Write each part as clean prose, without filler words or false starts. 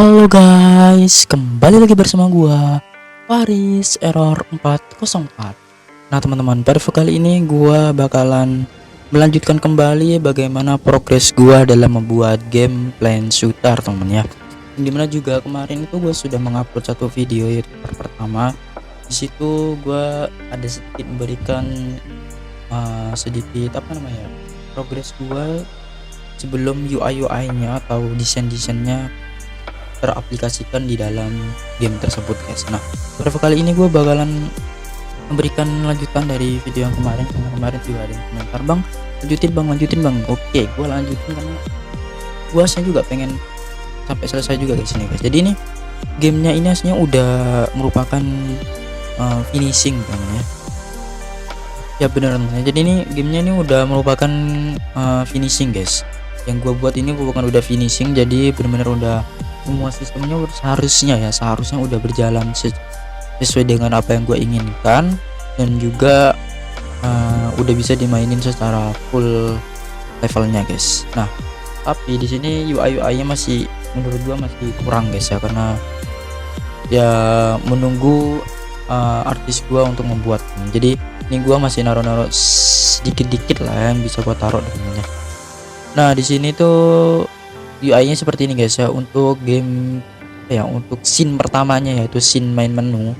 Halo guys, kembali lagi bersama gua Faris Error 404. Nah teman-teman, pada kali ini gua bakalan melanjutkan kembali bagaimana progres gua dalam membuat game plan shooter teman ya. Dimana juga kemarin itu gua sudah mengupload satu video, yaitu part pertama. Di situ gua ada sedikit memberikan sedikit progres gua sebelum UI-nya atau desain-desainnya teraplikasikan di dalam game tersebut guys. Nah pada kali ini gue bakalan memberikan lanjutan dari video yang kemarin, karena kemarin juga ada yang komentar, bang lanjutin bang. Oke, gue lanjutin karena gue saya juga pengen sampai selesai juga guys ini guys. Jadi ini gamenya ini aslinya udah merupakan finishing teman ya bener teman. Jadi ini gamenya ini udah merupakan finishing guys. Yang gue buat ini bukan udah finishing, jadi benar-benar udah semua sistemnya seharusnya udah berjalan sesuai dengan apa yang gue inginkan, dan juga udah bisa dimainin secara full levelnya guys. Nah tapi di sini UI-nya masih menurut gue masih kurang guys ya, karena ya menunggu artis gue untuk membuat. Jadi ini gue masih naruh sedikit-dikit lah yang bisa gue taruh namanya. Nah di sini tuh UI-nya seperti ini guys ya, untuk game ya, untuk scene pertamanya yaitu scene main menu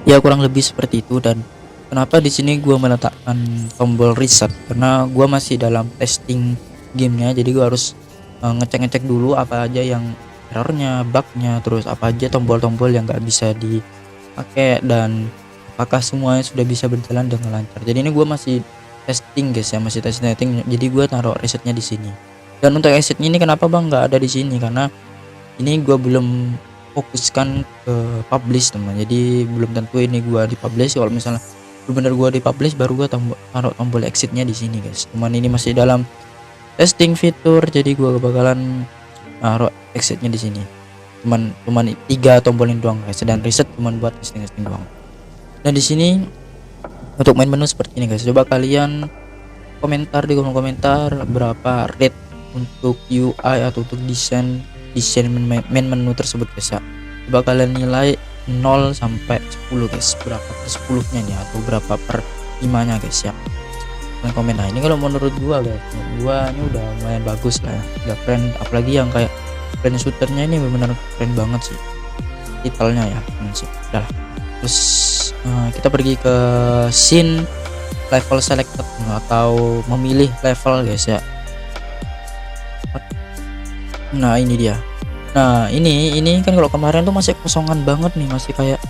ya, kurang lebih seperti itu. Dan kenapa di sini gua meletakkan tombol reset, karena gua masih dalam testing gamenya, jadi gua harus ngecek dulu apa aja yang errornya, bugnya, terus apa aja tombol-tombol yang nggak bisa dipakai, dan apakah semuanya sudah bisa berjalan dengan lancar. Jadi ini gua masih testing guys ya, masih testing, jadi gua taruh resetnya di sini. Dan untuk exitnya ini kenapa bang nggak ada di sini, karena ini gua belum fokuskan ke publish teman. Jadi belum tentu ini gua di publish. Kalau misalnya benar gua di publish, baru gua taruh tombol exitnya di sini guys. Cuman ini masih dalam testing fitur, jadi gua bakalan taruh exitnya di sini. Cuman 3 tombol ini doang guys, dan reset cuman buat testing doang. Dan di sini untuk main menu seperti ini guys. Coba kalian komentar di kolom komentar berapa rate untuk UI atau untuk desain main menu tersebut guys ya. Coba kalian nilai 0 sampai 10 guys, berapa per 10 nya nih, atau berapa per 5 nya guys ya. Kalian komen. Nah ini kalau menurut gua guys, gua ini udah lumayan bagus lah ya, udah keren. Apalagi yang kayak plan shooternya ini benar-benar keren banget sih, detailnya ya sih. Udah, terus kita pergi ke scene level selected atau memilih level guys ya. Nah ini dia. Nah ini kan kalau kemarin tuh masih kosongan banget nih, masih kayak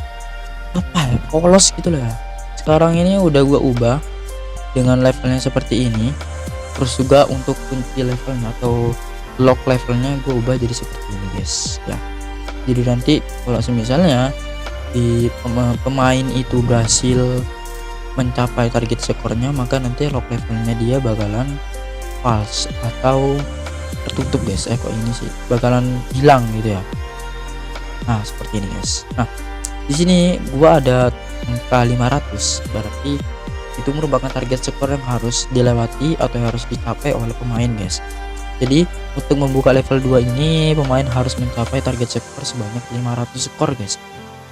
apa ya, polos gitu lah. Sekarang ini udah gua ubah dengan levelnya seperti ini. Terus juga untuk kunci levelnya atau lock levelnya gua ubah jadi seperti ini guys ya. Jadi nanti kalau misalnya di pemain itu berhasil mencapai target skornya, maka nanti lock levelnya dia bakalan false atau tertutup guys. Kok ini sih bakalan hilang gitu ya. Nah seperti ini guys. Nah di sini gua ada angka 500, berarti itu merupakan target skor yang harus dilewati atau yang harus dicapai oleh pemain guys. Jadi untuk membuka level 2 ini, pemain harus mencapai target skor sebanyak 500 skor guys.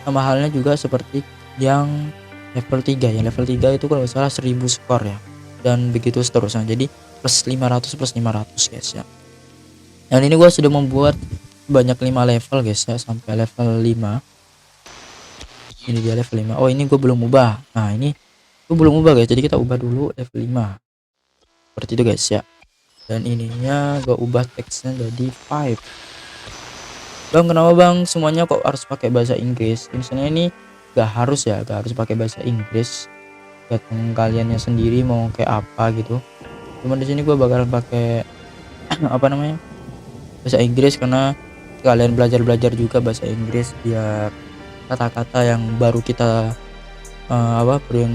Sama halnya juga seperti yang level 3 ya. Level 3 itu kalau salah 1000 skor ya, dan begitu seterusnya. Jadi plus 500 guys ya. Dan ini gua sudah membuat banyak 5 level guys ya, sampai level 5. Ini dia level 5. Oh ini gua belum ubah. Nah ini gua belum ubah guys, jadi kita ubah dulu level 5 seperti itu guys ya. Dan ininya gua ubah teksnya jadi 5. Bang kenapa bang semuanya kok harus pakai bahasa Inggris? Misalnya ini gak harus pakai bahasa Inggris, tergantung kaliannya sendiri mau kayak apa gitu. Cuman di sini gua bakalan pakai bahasa Inggris, karena kalian belajar juga bahasa Inggris biar kata-kata yang baru kita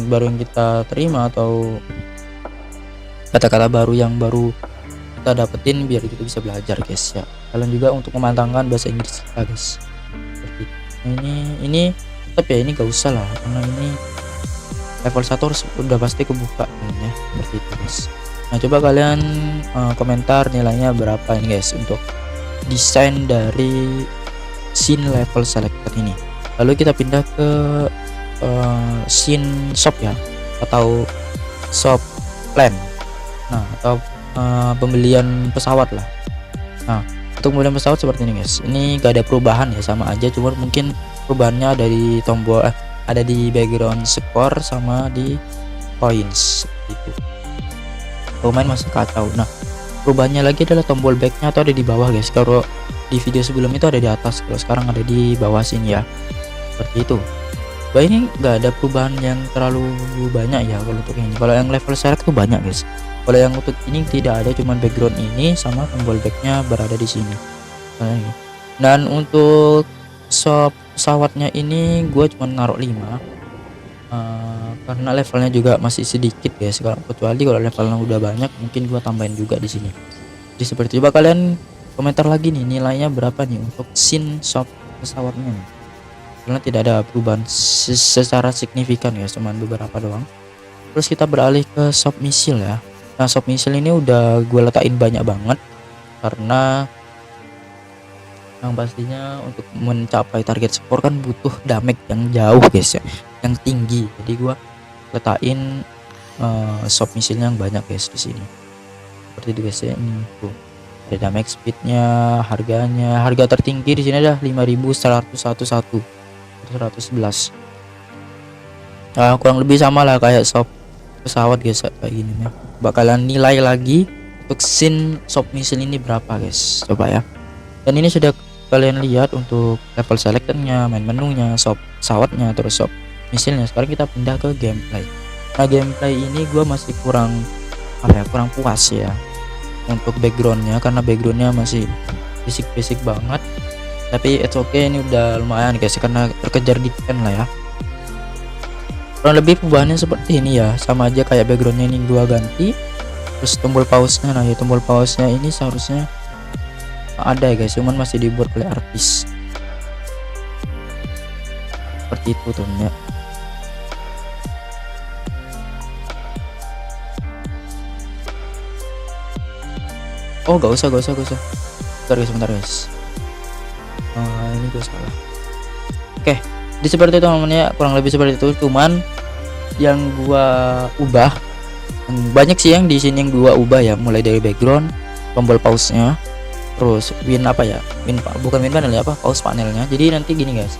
baru yang kita terima, atau kata-kata baru yang baru kita dapetin, biar kita bisa belajar guys ya. Kalian juga untuk memantangkan bahasa Inggris kita guys. Seperti ini tapi ya ini gak usah lah, karena ini level 1 udah pasti kebuka ya, seperti itu guys. Nah coba kalian komentar nilainya berapa ini guys untuk desain dari scene level selector ini. Lalu kita pindah ke scene shop ya, atau shop plan. Nah, atau pembelian pesawat lah. Nah, untuk pembelian pesawat seperti ini guys. Ini gak ada perubahan ya, sama aja, cuma mungkin perubahannya ada di tombol ada di background score sama di points gitu. Pemain masih kacau. Nah, perubahannya lagi adalah tombol backnya atau ada di bawah guys. Kalau di video sebelum itu ada di atas, kalau sekarang ada di bawah sini ya, seperti itu. Bah, ini nggak ada perubahan yang terlalu banyak ya kalau untuk ini. Kalau yang level select tuh banyak guys. Kalau yang untuk ini tidak ada, cuman background ini sama tombol backnya berada di sini. Dan untuk shop pesawatnya ini gue cuma naruh 5 karena levelnya juga masih sedikit guys. Kecuali kalau levelnya udah banyak mungkin gue tambahin juga di sini. Jadi seperti coba kalian komentar lagi nih nilainya berapa nih untuk scene shop pesawatnya nih. Karena tidak ada perubahan secara signifikan ya, cuman beberapa doang. Terus kita beralih ke shop misil ya. Nah, shop misil ini udah gue letakin banyak banget karena yang pastinya untuk mencapai target skor kan butuh damage yang jauh guys ya, yang tinggi. Jadi gue letakin shop misilnya yang banyak guys di sini. Seperti itu guys ya, ini tuh. Ada damage speednya, harga tertinggi di sini ada 5111. Nah, kurang lebih sama lah kayak shop pesawat guys kayak gini ya. Bakalan nilai lagi untuk scene shop misil ini berapa guys, coba ya. Dan ini sudah kalian lihat untuk level selectornya, main menunya, shop pesawatnya, terus shop misilnya. Sekarang kita pindah ke gameplay. Nah, gameplay ini gue masih kurang puas ya untuk backgroundnya, karena backgroundnya masih basic banget. Tapi it's okay, ini udah lumayan guys karena terkejar di pen lah ya. Kurang lebih perubahannya seperti ini ya, sama aja kayak backgroundnya ini gua ganti. Terus tombol pause-nya, nah ya tombol pause-nya ini seharusnya ada ya guys, cuman masih dibuat oleh artis. Seperti itu tuh ya. Oh gak usah. Sebentar guys. Ini gue salah. Oke, jadi seperti itu namanya, kurang lebih seperti itu. Cuman yang gua ubah banyak sih, yang di sini yang gua ubah ya, mulai dari background, tombol pause-nya, terus bukan win panel ya, pause panelnya. Jadi nanti gini guys,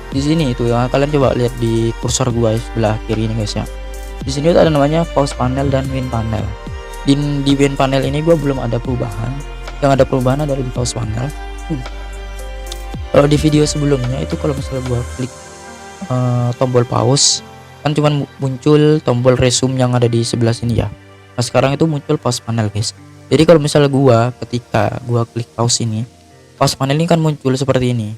di sini itu ya, kalian coba lihat di kursor gua sebelah kiri ini guys ya. Di sini ada namanya pause panel dan win panel. Di win panel ini gua belum ada perubahan. Yang ada perubahan adalah di pause panel. Kalau di video sebelumnya itu kalau misalnya gua klik tombol pause kan cuman muncul tombol resume yang ada di sebelah sini ya. Nah, sekarang itu muncul pause panel guys. Jadi kalau misalnya ketika gua klik pause ini, pause panel ini kan muncul seperti ini.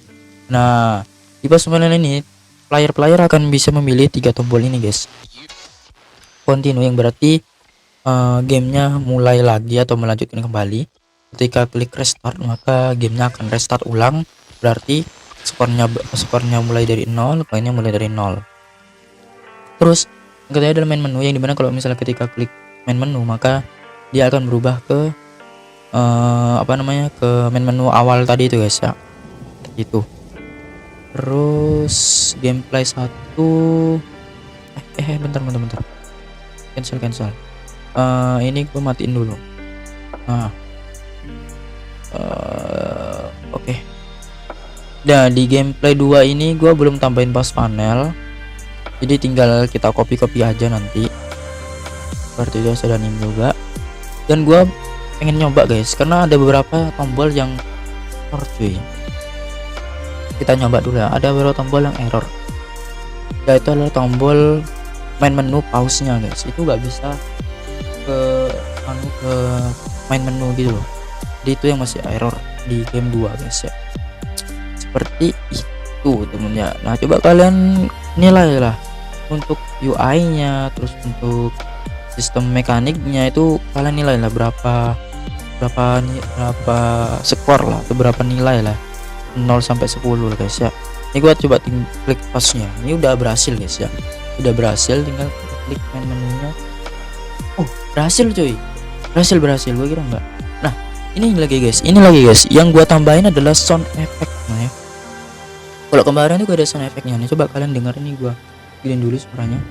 Nah, di pause panel ini player akan bisa memilih 3 tombol ini guys. Continue yang berarti gamenya mulai lagi atau melanjutkan kembali. Ketika klik restart maka gamenya akan restart ulang, berarti skornya mulai dari 0, poinnya mulai dari 0. Terus ketiga adalah main menu, yang dimana kalau misalnya ketika klik main menu maka dia akan berubah ke ke main menu awal tadi itu guys ya, gitu. Terus gameplay 1 bentar cancel. Ini gue matiin dulu. Nah, oke. Nah, di gameplay 2 ini gue belum tambahin pause panel, jadi tinggal kita copy aja nanti. Seperti itu sudah nim juga. Dan gue pengen nyoba guys, karena ada beberapa tombol yang error cuy. Kita nyoba dulu ya. Ada beberapa tombol yang error, yaitu adalah tombol main menu pause-nya guys. Itu nggak bisa ke main menu gitu loh. Jadi itu yang masih error di game 2 guys ya. Seperti itu temennya. Nah, coba kalian nilai lah untuk UI-nya, terus untuk sistem mekaniknya itu kalian nilai lah berapa skor lah, atau berapa nilai lah, 0 sampai 10 lah guys ya. Ini gua coba klik pause-nya. Ini udah berhasil guys ya. Udah berhasil, tinggal klik main menunya. Oh, berhasil cuy. Berhasil. Gua kira enggak. Nah, ini lagi guys. Yang gua tambahin adalah sound effect. Nah ya. Kalau kemarin tuh gak ada sound efeknya nih, coba kalian dengar nih, gua bikin dulu suaranya.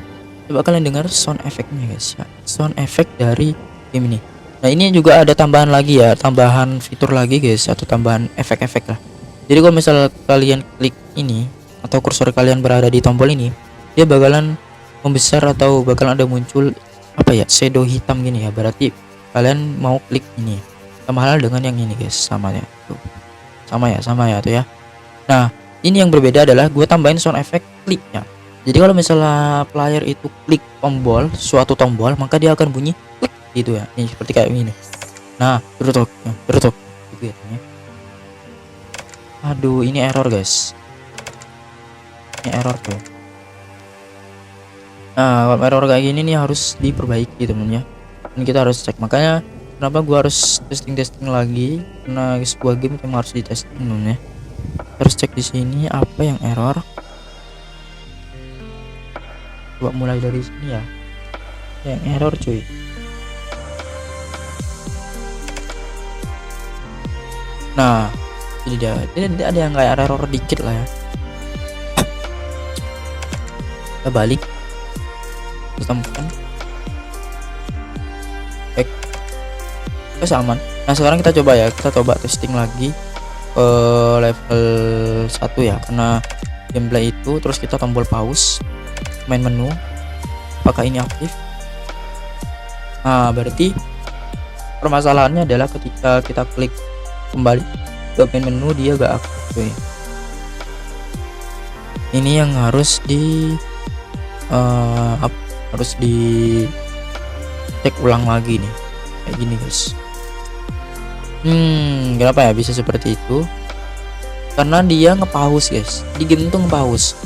Coba kalian dengar sound efeknya guys ya, sound efek dari game ini. Nah ini juga ada tambahan lagi ya, tambahan fitur lagi guys, atau tambahan efek-efek lah. Jadi kalau misal kalian klik ini atau kursor kalian berada di tombol ini, dia bakalan membesar atau bakalan ada muncul apa ya, shadow hitam gini ya. Berarti kalian mau klik ini. Sama hal dengan yang ini guys, sama ya tuh. Sama ya tuh ya. Nah ini yang berbeda adalah gue tambahin sound effect kliknya. Jadi kalau misalnya player itu klik tombol, suatu tombol, maka dia akan bunyi klik gitu ya. Ini seperti kayak ini. Nah, berutuk gitu ya. Aduh, ini error guys. Ini error tuh. Nah, kalau error kayak gini nih harus diperbaiki temennya. Dan kita harus cek. Makanya kenapa gua harus testing lagi, karena sebuah game yang harus ditesting temennya. Harus cek di sini apa yang error. Coba mulai dari sini ya. Yang error cuy. Nah, jadi dia ada yang kayak error dikit lah ya. Kita balik, kita temukan aman. Nah sekarang kita coba ya, kita coba testing lagi ke level 1 ya, karena gameplay itu. Terus kita tombol pause, main menu, apakah ini aktif. Nah berarti permasalahannya adalah ketika kita klik kembali ke main menu, dia gak aktif. Ini yang harus harus di cek ulang lagi nih, kayak gini guys. Kenapa ya bisa seperti itu? Karena dia nge-pause guys, di game itu nge-pause.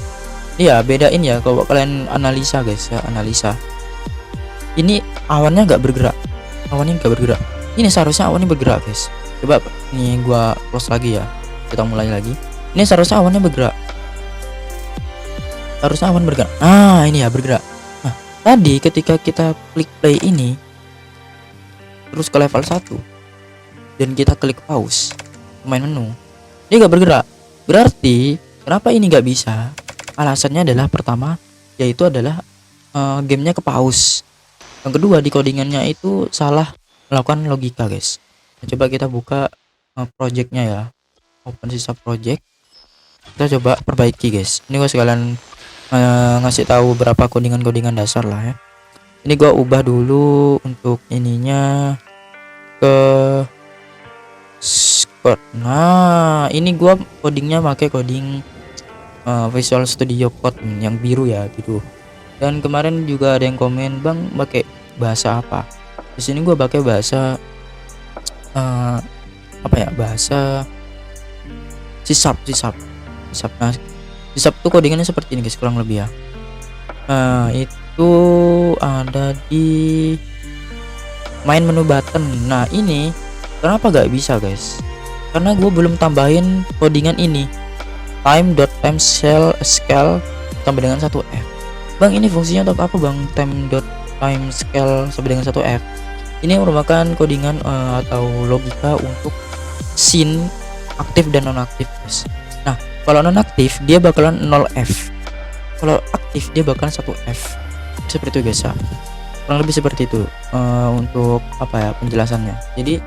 Iya, bedain ya kalau kalian analisa guys ya, analisa. Ini awannya nggak bergerak, Ini seharusnya awannya bergerak guys. Coba ini gua close lagi ya, kita mulai lagi. Ini seharusnya awannya bergerak, awan bergerak. Nah ini ya bergerak. Nah tadi ketika kita klik play ini terus ke level 1 dan kita klik pause main menu, dia gak bergerak. Berarti kenapa ini gak bisa? Alasannya adalah pertama yaitu adalah gamenya ke pause. Yang kedua di codingannya itu salah melakukan logika guys. Nah, coba kita buka projectnya ya, open sisa project, kita coba perbaiki guys. Ini gua sekalian ngasih tahu berapa codingan dasar lah ya. Ini gua ubah dulu untuk ininya ke Scott. Nah ini gua codingnya pakai coding Visual Studio Code yang biru ya, biru. Dan kemarin juga ada yang komen, bang pakai bahasa apa? Di sini gua pakai bahasa apa ya, bahasa C#. Nah C# tuh codingannya seperti ini guys, kurang lebih ya. Nah itu ada di main menu button. Nah ini kenapa gak bisa guys? Karena gue belum tambahin codingan ini, time.timescale sampai dengan 1f. Bang ini fungsinya untuk apa bang, time.timescale sampai dengan 1f? Ini merupakan codingan atau logika untuk scene aktif dan nonaktif guys. Nah kalau nonaktif dia bakalan 0f, kalau aktif dia bakalan 1f. Seperti itu guys ya, kurang lebih seperti itu untuk apa ya penjelasannya. Jadi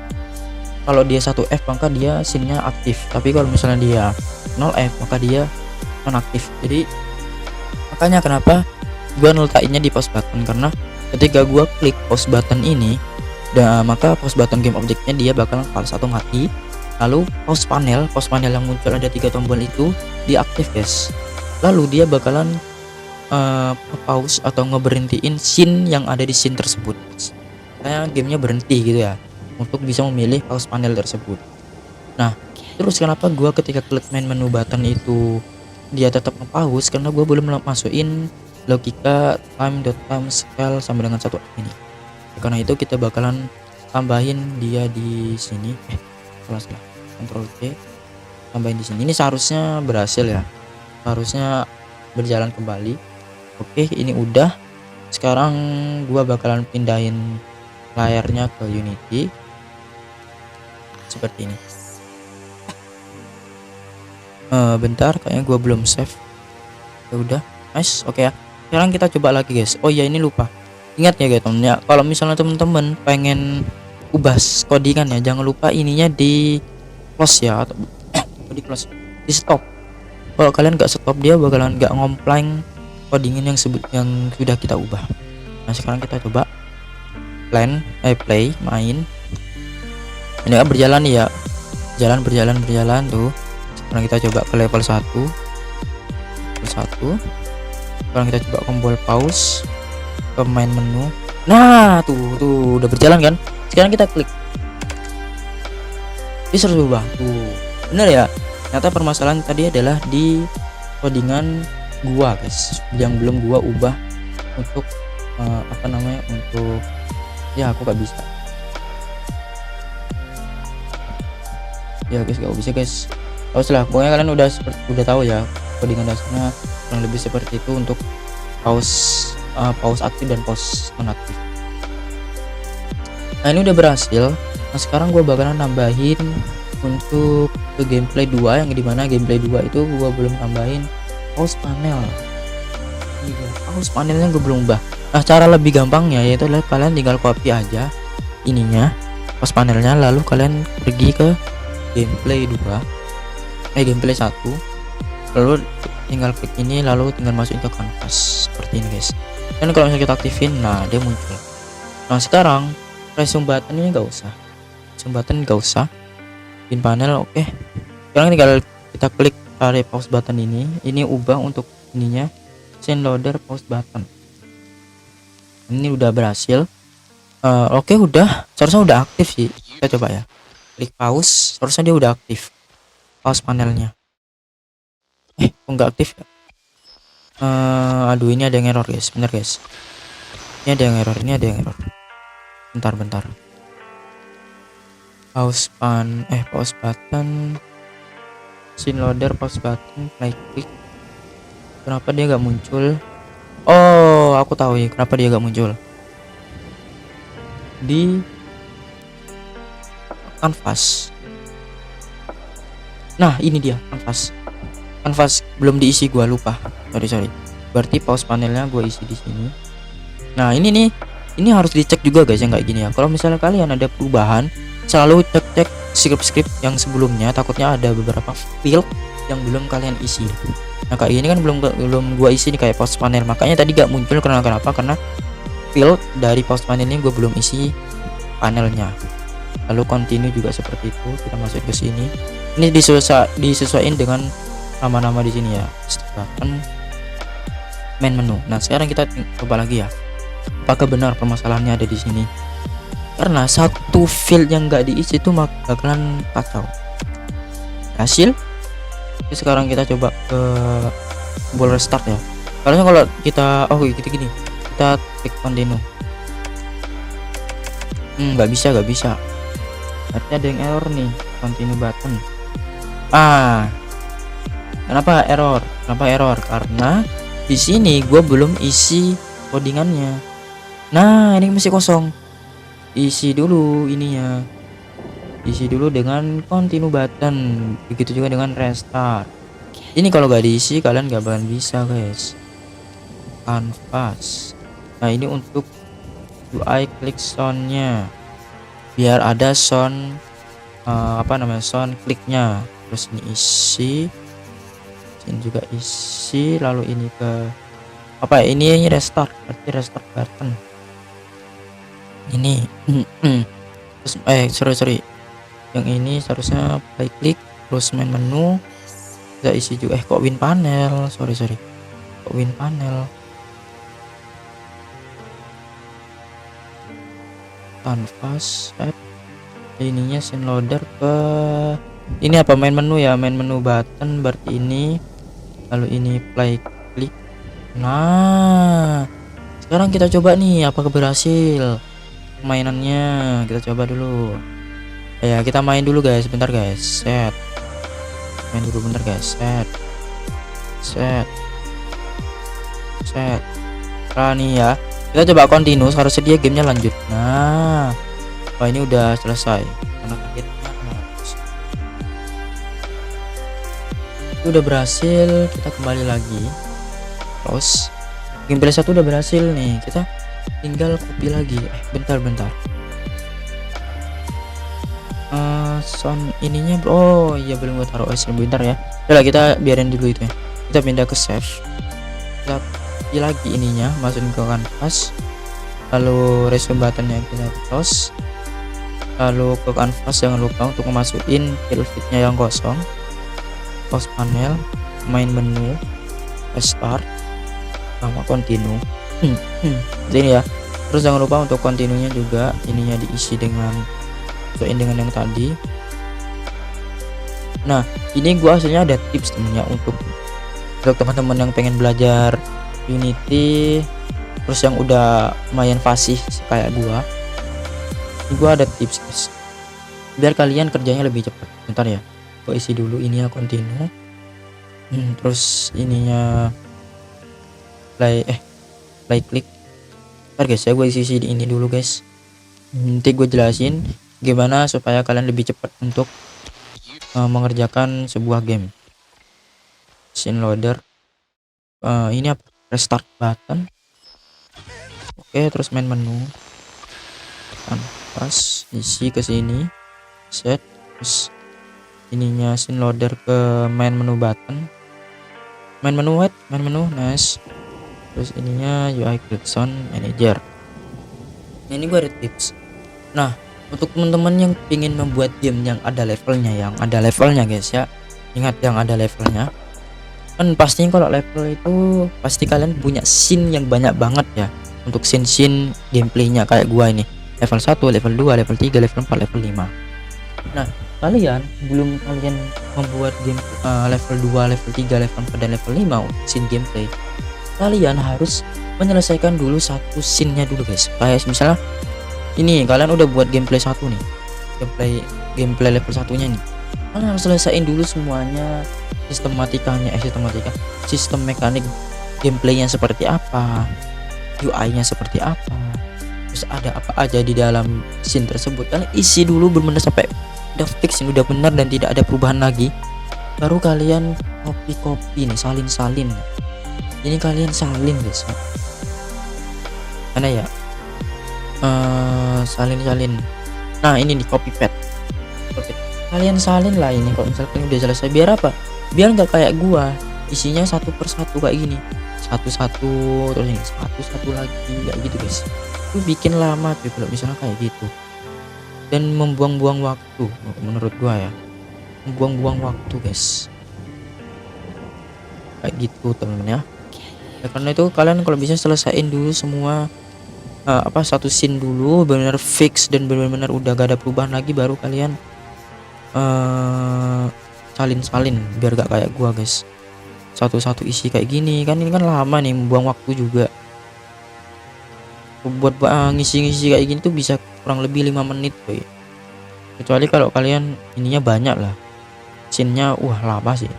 kalau dia 1f maka dia scene-nya aktif, tapi kalau misalnya dia 0f maka dia nonaktif. Jadi makanya kenapa gua noltainnya di pause button, karena ketika gua klik pause button ini maka pause button game objeknya dia bakalan satu mati. Lalu pause panel yang muncul ada 3 tombol itu diaktif guys. Lalu dia bakalan pause atau ngeberhentiin scene yang ada di scene tersebut. Kayak gamenya berhenti gitu ya, untuk bisa memilih pause panel tersebut. Nah terus kenapa gua ketika klik main menu button itu dia tetap nge-pause? Karena gua belum masukin logika time.timescale sampai dengan 1 ini. Karena itu kita bakalan tambahin dia di sini. Salah, Ctrl C, tambahin di sini. Ini seharusnya berhasil ya, harusnya berjalan kembali. Oke ini udah. Sekarang gua bakalan pindahin layarnya ke Unity seperti ini. Bentar, kayaknya gua belum save. Ya udah, nice, oke ya. Sekarang kita coba lagi guys. Oh ya, ini lupa. Ingat ya guys temen ya, kalau misalnya temen-temen pengen ubah codingan ya, jangan lupa ininya di close ya, atau di close, di stop. Kalau kalian nggak stop, dia bakalan nggak ngomplain codingan yang sudah kita ubah. Nah sekarang kita coba play main. Ini kan berjalan nih ya, berjalan tuh. Sekarang kita coba ke level 1. Sekarang kita coba tombol pause ke main menu. Nah tuh udah berjalan kan. Sekarang kita klik, ini 100 berubah tuh, bener ya. Ternyata permasalahan tadi adalah di codingan gua guys, yang belum gua ubah untuk untuk ya aku gak bisa ya guys, gak bisa guys. Tahu lah, pokoknya kalian udah tahu ya codingan dasarnya kurang lebih seperti itu untuk pause aktif dan pause nonaktif. Nah ini udah berhasil. Nah sekarang gue bakalan nambahin untuk ke gameplay 2, yang dimana gameplay 2 itu gue belum tambahin pause panel. Pause panelnya gue belum ubah. Nah cara lebih gampangnya yaitu adalah kalian tinggal copy aja ininya, pause panelnya, lalu kalian pergi ke gameplay 2, gameplay 1, lalu tinggal klik ini, lalu tinggal masukin ke kanvas seperti ini guys. Dan kalau misalnya kita aktifin, nah dia muncul. Nah sekarang resume button ini nggak usah, pin panel oke. Sekarang tinggal kita klik tarik pause button ini ubah untuk ininya scene loader pause button. Ini udah berhasil. Oke, udah, seharusnya udah aktif sih. Kita coba ya, klik pause, seharusnya dia udah aktif pause panelnya. Kok nggak aktif ya? Aduh, ini ada yang error guys, bener guys, ini ada yang error. Bentar. Pause button, scene loader pause button, play klik. Kenapa dia nggak muncul? Oh, aku tahu ya kenapa dia nggak muncul. Di kanvas. Nah ini dia kanvas belum diisi, gua lupa, sorry. Berarti pause panelnya gue isi di sini. Nah ini harus dicek juga guys yang kayak gini ya. Kalau misalnya kalian ada perubahan, selalu cek script yang sebelumnya, takutnya ada beberapa field yang belum kalian isi. Nah kayak gini kan belum gua isi nih, kayak pause panel, makanya tadi gak muncul. Karena field dari pause panel ini gue belum isi panelnya. Lalu continue juga seperti itu, kita masuk ke sini. Ini disesuaikan dengan nama-nama di sini ya, button, main menu. Nah sekarang kita coba lagi ya, apakah benar permasalahannya ada di sini. Karena satu field yang nggak diisi itu bakalan kacau. Hasil sekarang kita coba ke tombol restart ya. Karena kalau kita gini, kita klik continue, nggak bisa. Artinya ada yang error nih, continue button. Kenapa error? Karena di sini gue belum isi codingannya. Nah ini masih kosong. Isi dulu ininya, isi dulu dengan continue button, begitu juga dengan restart. Ini kalau gak diisi kalian gak bakalan bisa guys. Kanvas. Nah ini untuk UI klik soundnya, biar ada sound sound kliknya. Terus ini isi, sini juga isi, lalu ini ke ini restart, berarti restart button ini. Terus sorry, yang ini seharusnya play klik, terus main menu, bisa isi juga. Kok win panel, sorry, kok win panel, kanvas ininya scene loader ke ini main menu ya, main menu button, berarti ini, lalu ini play klik. Nah sekarang kita coba nih apakah berhasil mainannya. Kita coba dulu ya, kita main dulu guys, bentar guys, main dulu bentar guys, set nih ya. Kita coba continue, harusnya dia gamenya lanjut. Nah ini udah selesai karena targetnya 600. Itu udah berhasil, kita kembali lagi. Terus gameplay 1 udah berhasil nih, kita tinggal copy lagi. Bentar. Sound ininya bro, oh iya belum gue taruh bentar ya. Udah kita biarin dulu itu ya. Kita pindah ke save, kita pilih lagi ininya, masukin ke kanvas, lalu resume buttonnya kita close, lalu ke kanvas jangan lupa untuk memasukin fill fitnya yang kosong, close panel, main menu, start sama continue. Ini ya. Terus jangan lupa untuk continuenya juga ininya diisi dengan yang tadi. Nah ini gua aslinya ada tips temennya untuk teman-teman yang pengen belajar Unity terus yang udah lumayan fasih kayak gua. Ini gua ada tips guys biar kalian kerjanya lebih cepat. Bentar ya, gua isi dulu ini ya continue. Terus ininya play klik. Bentar guys ya, gua isi ini dulu guys. Nanti gue jelasin gimana supaya kalian lebih cepat untuk mengerjakan sebuah game. Scene loader, ini apa? Restart button. Oke, terus main menu, kanvas, isi ke sini, set, terus ininya scene loader ke main menu button, main menu nice. Terus ininya UI Clickson Manager. Nah, ini gue ada tips. Nah, untuk teman-teman yang ingin membuat game yang ada levelnya guys ya, ingat yang ada levelnya. Kan pastinya kalau level itu pasti kalian punya scene yang banyak banget ya. Untuk scene gameplaynya kayak gua ini, level 1, level 2, level 3, level 4, level 5. Nah, kalian belum kalian membuat game level 2, level 3, level 4 dan level 5 scene gameplay, kalian harus menyelesaikan dulu satu scene-nya dulu guys. Kayak misalnya ini kalian udah buat gameplay 1 nih, gameplay level 1-nya nih, kalian harus selesaiin dulu semuanya, sistem mekanik gameplaynya seperti apa, UI-nya seperti apa, terus ada apa aja di dalam scene tersebut. Kalian isi dulu benar-benar sampai udah fix ini udah benar dan tidak ada perubahan lagi, baru kalian copy nih, salin ini kalian salin guys, karena ya salin. Nah ini nih copy pad. Oke, kalian salin lah ini kalau misalkan udah selesai. Biar apa? Biar nggak kayak gua isinya satu persatu kayak gini, satu terus ini satu lagi kayak gitu guys. Itu bikin lama tuh kalau misalnya kayak gitu, dan membuang-buang waktu menurut gua ya, membuang-buang waktu guys kayak gitu temen ya. Karena itu kalian kalau bisa selesaiin dulu semua satu scene dulu benar fix dan benar-benar udah gak ada perubahan lagi, baru kalian salin biar gak kayak gua guys, satu isi kayak gini kan. Ini kan lama nih, membuang waktu juga. Buat ngisi kayak gini tuh bisa kurang lebih 5 menit boy, kecuali kalau kalian ininya banyak lah scene-nya. Lama sih.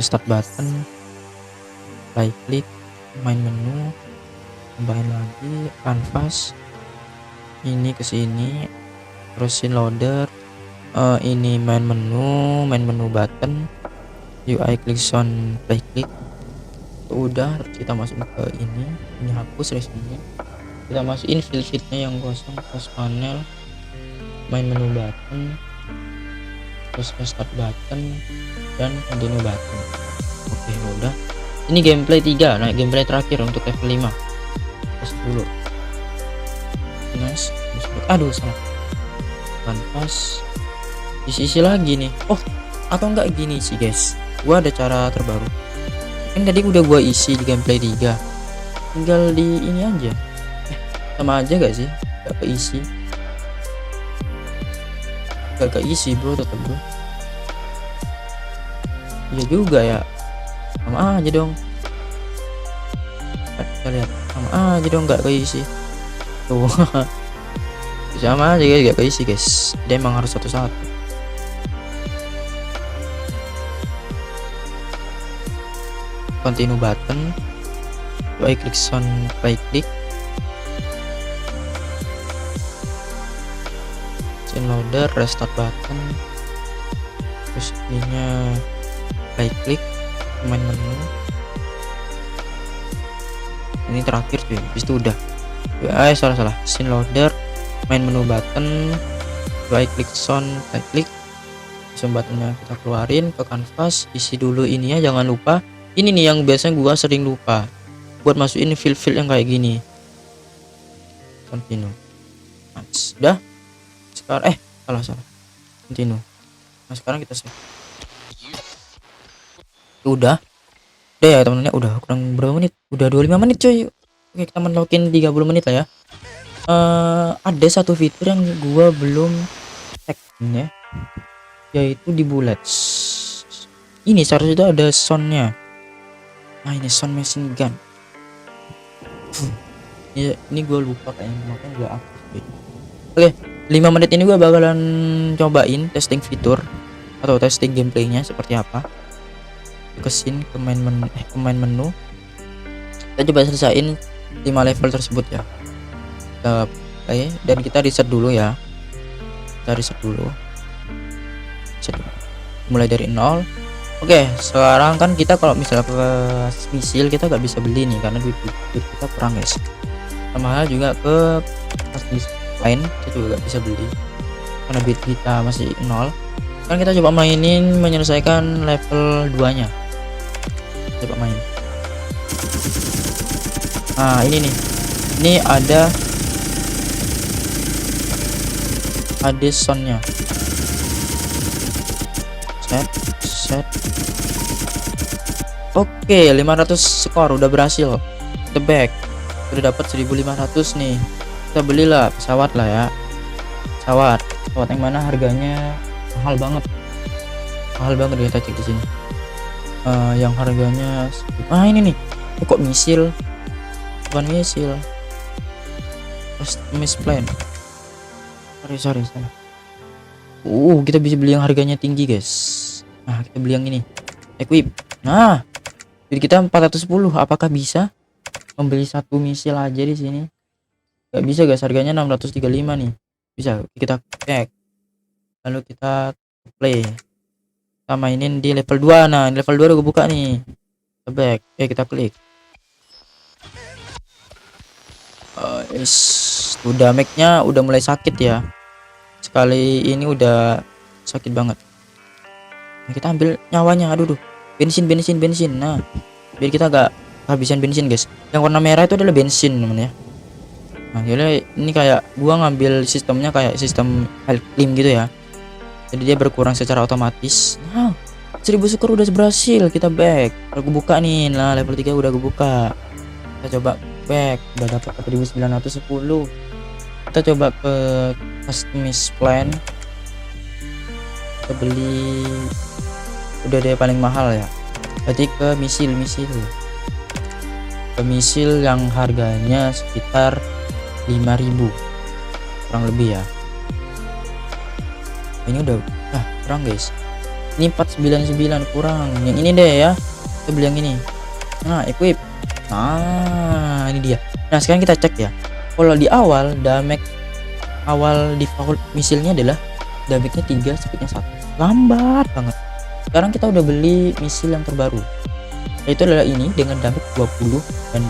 Start button, right click, main menu, tambahin lagi kanvas, ini ke sini, terus scene loader, ini main menu button, UI Clickson play click. Udah, kita masuk ke ini hapus resume-nya, kita masukin fill fitnya yang kosong, close panel, main menu button, terus start button dan continue button. Oke, udah. Ini gameplay 3. Nah, gameplay terakhir untuk level 5. Masuk dulu. Nice. Aduh, salah. Kanvas. Isi lagi nih. Atau enggak gini sih, guys. Gua ada cara terbaru. Kan tadi udah gua isi di gameplay 3. Tinggal di ini aja. Sama aja gak sih? Gak keisi. Gak keisi, bro, tetap bro. Iya juga ya. Sama aja dong. Kita lihat, sama aja dong gak keisi. Tuh. Sama aja guys, gak keisi guys. Dia emang harus satu-satu. Continue button, UI Clickson play click, scene loader, restart button, terus ininya right click main menu, ini terakhir cuy, habis itu udah salah scene loader, main menu button, right click sound, right click sound buttonnya kita keluarin ke canvas, isi dulu ini ya, jangan lupa ini nih yang biasanya gua sering lupa buat masukin fill yang kayak gini. Continue. Udah sekarang salah continue. Nah sekarang kita save. Udah ya teman-teman, udah kurang berapa menit, udah 25 menit cuy. Oke, kita mentokin 30 menit lah ya. Ada satu fitur yang gua belum cek ya, yaitu di bullets ini seharusnya itu ada soundnya. Nah ini sound machine gun. Ini gue lupa kayaknya, makanya gue aktif. Oke, 5 menit ini gue bakalan cobain testing fitur atau testing gameplaynya seperti apa. Ke scene, ke main menu, kita coba selesain 5 level tersebut ya. Kita play dan kita reset dulu ya. Kita reset dulu. Mulai dari 0. Oke, sekarang kan kita kalau misalnya ke misil kita gak bisa beli nih karena duit kita kurang guys. Sama hal juga ke lain kita juga gak bisa beli karena duit kita masih 0. Sekarang kita coba mainin menyelesaikan level 2 nya. Coba main. Nah ini nih, ini ada soundnya. Set. Oke, 500 skor udah berhasil. The back udah dapat 1500 nih. Kita belilah pesawat lah ya. Pesawat yang mana harganya mahal banget kita cek di sini. Yang harganya ini nih. Kok misil? Bukan misil. Customize plan. Sorry. Kita bisa beli yang harganya tinggi guys. Nah kita beli yang ini, equip. Nah jadi kita 410. Apakah bisa membeli satu misil aja di sini? Gak bisa guys, harganya 635 nih. Bisa kita cek, lalu kita play, kita mainin di level 2. Nah level 2 udah gue buka nih. Kita back, kita klik. Udah make-nya udah mulai sakit ya. Sekali ini udah sakit banget. Nah, kita ambil nyawanya. Aduh bensin. Nah biar kita gak kehabisan bensin guys. Yang warna merah itu adalah bensin temen ya. Nah jadi ini kayak gua ngambil sistemnya kayak sistem health clean gitu ya, jadi dia berkurang secara otomatis. Nah 1000 syukur udah berhasil. Kita back, aku buka nih. Nah level 3 udah gue buka. Kita coba back, udah dapat 1910. Kita coba ke customize plan, kita beli udah deh paling mahal ya, berarti ke misil yang harganya sekitar 5000 kurang lebih ya. Ini udah kurang guys, ini 499 kurang. Yang ini deh ya, kita beli yang ini. Nah equip, nah ini dia. Nah sekarang kita cek ya, kalau di awal damage awal default misilnya adalah damage-nya 3, speednya 1, lambat banget. Sekarang kita udah beli misil yang terbaru, yaitu adalah ini dengan damage 20 dan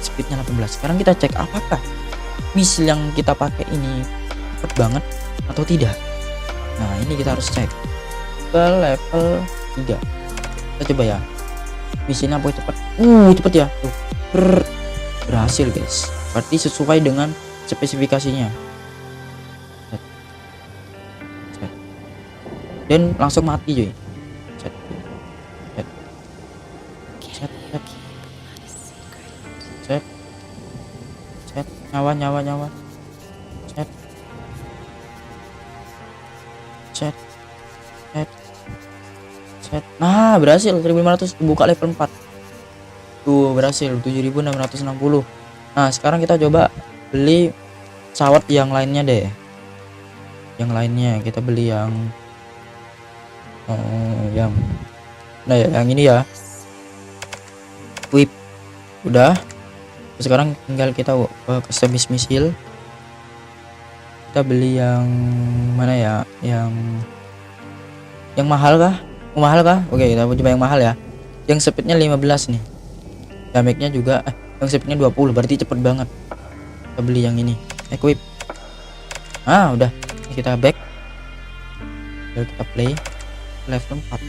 speednya 18. Sekarang kita cek apakah misil yang kita pakai ini cepet banget atau tidak. Nah ini kita harus cek ke level 3. Kita coba ya, misilnya apa cepet. Cepet ya tuh. Berhasil guys, berarti sesuai dengan spesifikasinya. Dan langsung mati cuy. Set. Nyawa. Set. Nah berhasil 1500, buka level 4 tuh, berhasil 7660. Nah sekarang kita coba beli pesawat yang lainnya deh. Yang lainnya kita beli yang yang ini ya, whip. Udah, sekarang tinggal kita customize misil. Kita beli yang mana ya, yang Yang mahal kah? Mahal kah? Oke, kita coba yang mahal ya. Yang speednya 15 nih. Damage-nya juga yang speednya 20, berarti cepet banget. Kita beli yang ini. Equip. Udah. Ini kita back. Lalu kita play level 4.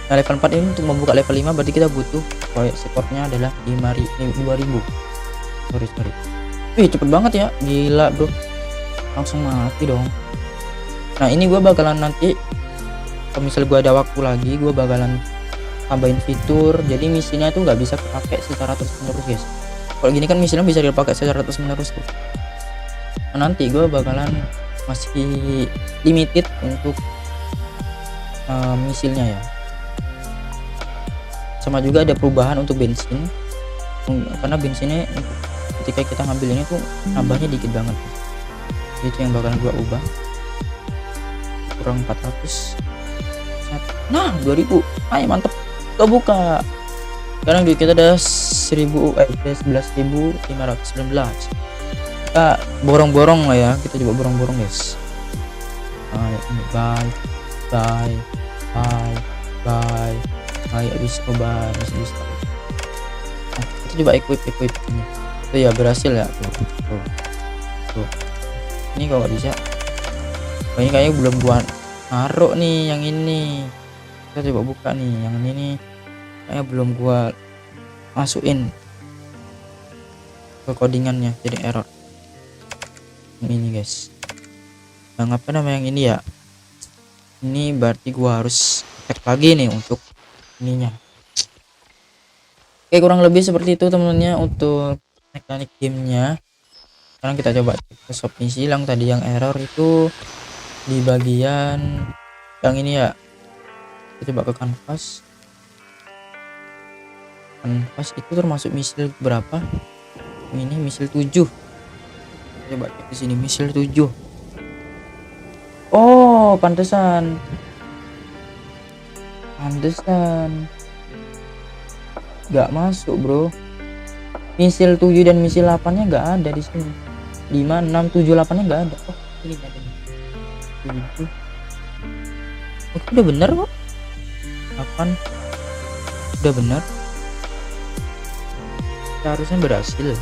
Nah, level 4 ini untuk membuka level 5 berarti kita butuh skornya adalah 2000. Sorry. Wih, cepet banget ya. Gila, bro. Langsung mati dong. Nah, ini gua bakalan nanti kalau misal gua ada waktu lagi, gua bakalan tambahin fitur jadi misinya itu nggak bisa dipakai secara terus menerus, guys. Kalau gini kan misinya bisa dipakai secara terus menerus tuh. Nah, nanti gue bakalan masih limited untuk misilnya ya. Sama juga ada perubahan untuk bensin, karena bensinnya ketika kita ngambilnya tuh nambahnya dikit banget. Itu yang bakalan gua ubah. Kurang 400. Nah, 2000. Ayo mantep. Kita buka. Sekarang duit kita ada 11.519. Kita borong-borong lah ya. Kita coba borong-borong, guys. Bye. Habis obat, habis. Nah, kita coba equip ini. Itu ya berhasil ya. Tuh. Ini kalau nggak bisa. Ini kayaknya belum gua naruh nih yang ini. Kita coba buka nih yang ini nih. Kayaknya belum gua masukin ke codingannya, jadi error. Ini guys. Yang apa nama yang ini ya? Ini berarti gua harus cek lagi nih untuk ininya. Oke, kurang lebih seperti itu temennya untuk mekanik gamenya. Sekarang kita coba cek ke shop misi yang tadi yang error itu di bagian yang ini ya. Kita coba ke kanvas itu termasuk misil berapa? Ini misil 7. Coba cek di sini misil 7. Oh, pantesan nggak masuk, bro. Misil 7 dan misil 8 nya nggak ada di sini. 5, 6, 7, 8 nya nggak ada. Oh, ini ada nih. 7. Oke, udah bener kok. 8 udah bener. Harusnya berhasil.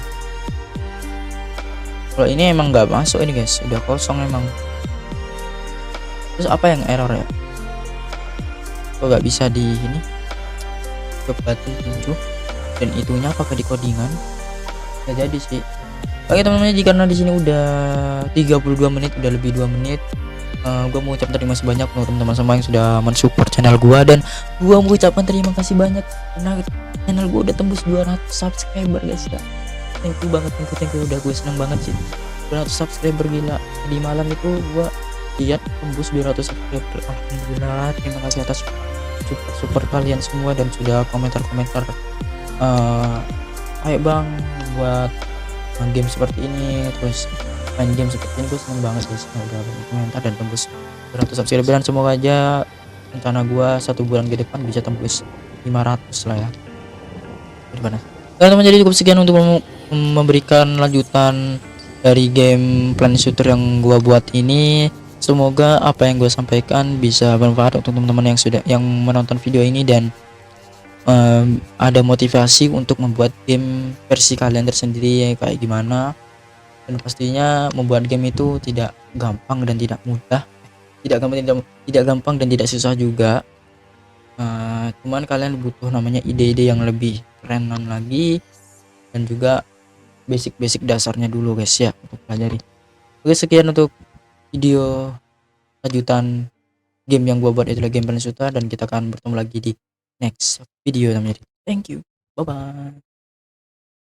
Kalau ini emang nggak masuk ini, guys. Udah kosong emang. Terus apa yang error ya? Kok nggak bisa di ini? Coba 7 dan itunya apakah di codingan? Ya jadi sih. Oke teman-teman, jika di sini udah 32 menit, udah lebih 2 menit. Gue mau ucapkan terima kasih banyak untuk teman-teman semua yang sudah mensupport channel gue, dan gue mau ucapkan terima kasih banyak karena channel gue udah tembus 200 subscriber, guys ya. Thank you banget, udah gue seneng banget sih. 200 subscriber, gila. Di malam itu gue lihat tembus 200 subscriber. Alhamdulillah, terima kasih atas support kalian semua dan sudah komentar-komentar. Ayo bang buat game seperti ini, terus main game seperti ini. Gue seneng banget guys, udah komentar dan tembus 100 subscriber, dan semoga aja rencana gue 1 bulan ke depan bisa tembus 500 lah ya. Gimana? Teman-teman, jadi cukup sekian untuk memberikan lanjutan dari game Planet Shooter yang gue buat ini. Semoga apa yang gue sampaikan bisa bermanfaat untuk teman-teman yang menonton video ini, dan ada motivasi untuk membuat game versi kalian tersendiri kayak gimana. Dan pastinya membuat game itu tidak gampang dan tidak mudah, tidak gampang dan tidak susah juga. Cuman kalian butuh namanya ide-ide yang lebih kerenan lagi, dan juga basic dasarnya dulu guys ya, untuk pelajari. Oke, sekian untuk video lanjutan game yang gua buat, itulah game Planet Shooter, dan kita akan bertemu lagi di next video namanya. Thank you, bye bye.